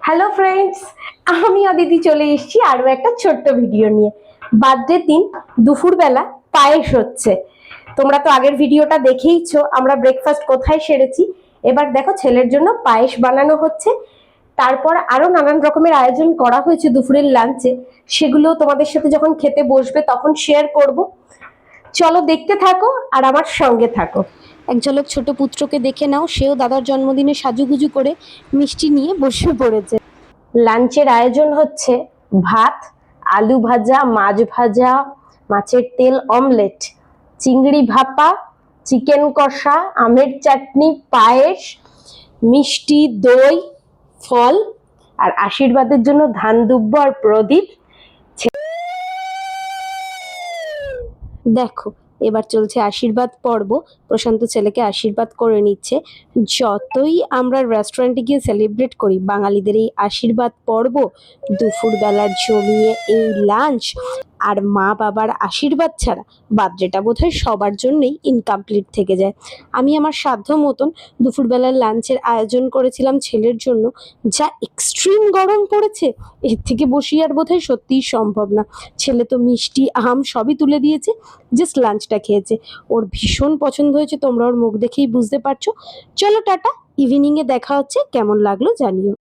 Hello friends, আমি অদিতি চলে এসেছি আরো একটা ছোট্ট ভিডিও নিয়ে। বার্থডে দিন দুপুরবেলা পায়েস হচ্ছে। তোমরা তো আগের ভিডিওটা দেখেইছো আমরা ব্রেকফাস্ট কোথায় সেরেছি। এবার দেখো ছেলের জন্য পায়েস বানানো হচ্ছে। তারপর আরো নানান রকমের আয়োজন করা হয়েছে দুপুরের লাঞ্চে, সেগুলো তোমাদের সাথে যখন খেতে বসবে তখন শেয়ার করব। চলো দেখতে থাকো আর আমার সঙ্গে থাকো। এক ঝলক ছোট পুত্রকে দেখে নাও, সেও দাদার জন্মদিনে সাজুগুজু করে মিষ্টি নিয়ে বসে পড়েছে। লাঞ্চের আয়োজন হচ্ছে ভাত, আলু ভাজা, মাছ ভাজা, মাছের তেল অমলেট, চিংড়ি ভাপা, চিকেন কষা, আমের চাটনি, পায়েস, মিষ্টি, দই, ফল আর আশীর্বাদের জন্য ধান দুব্ব আর প্রদীপ। দেখো এবার চলছে আশীর্বাদ পর্ব। প্রশান্ত ছেলেকে আশীর্বাদ করে নিচ্ছে। যতই আমরা রেস্টুরেন্টে গিয়ে সেলিব্রেট করি, বাঙালিদের এই আশীর্বাদ পর্ব, দুপুরবেলার জমিয়ে এই লাঞ্চ আর মা বাবার আশীর্বাদ ছাড়া বার্থডেটা বোধহয় সবার জন্যই ইনকমপ্লিট থেকে যায়। আমি আমার সাধ্য মতন দুপুরবেলার লাঞ্চের আয়োজন করেছিলাম ছেলের জন্য। যা এক্সট্রিম গরম পড়েছে, এর থেকে বসি আর বোধহয় সত্যিই সম্ভব না। ছেলে তো মিষ্টি আম সবই তুলে দিয়েছে, জাস্ট লাঞ্চটা খেয়েছে। ওর ভীষণ পছন্দ হয়েছে, তোমরা ওর মুখ দেখেই বুঝতে পারছো। চলো টাটা, ইভিনিং এ দেখা হচ্ছে। কেমন লাগলো জানিও।